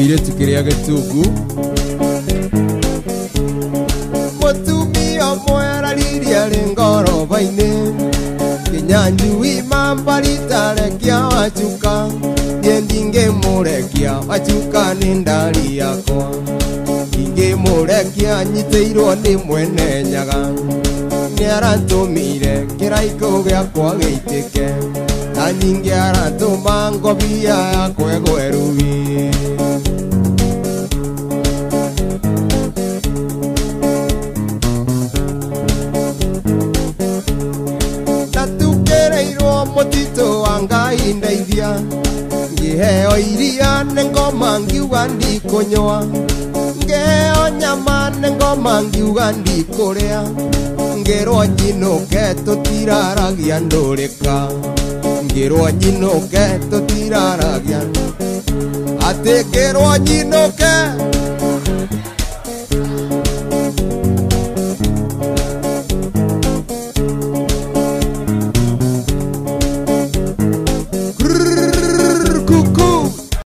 kĩirĩtu kĩrĩa gĩtungu mũtumia mweraririe rĩ ngoroba-inĩ kĩnyanjui mambarita rekia wacuka niĩ ndingĩmũrekia wacuka nĩ ndari yakwa ingĩmũrekia nyitĩirwo nĩ mwene nyaga nĩaratũmire kĩraiko gĩakwa gĩitĩke na ningĩ aratũma ngobia yakwa ĩgwe rũĩ na tukĩrĩirwo mũtitũ wa Ngai ndeithia ngĩheo iria nĩ ngoma ngiuga ndikũnyua ngĩheo nyama nĩ ngoma ngiuga ndikũrĩa ngĩrwo nyinũke tũtiraragia ndũrĩka ngĩrwo nyinũke tũtiraragia atĩ ngĩrwo nyinũke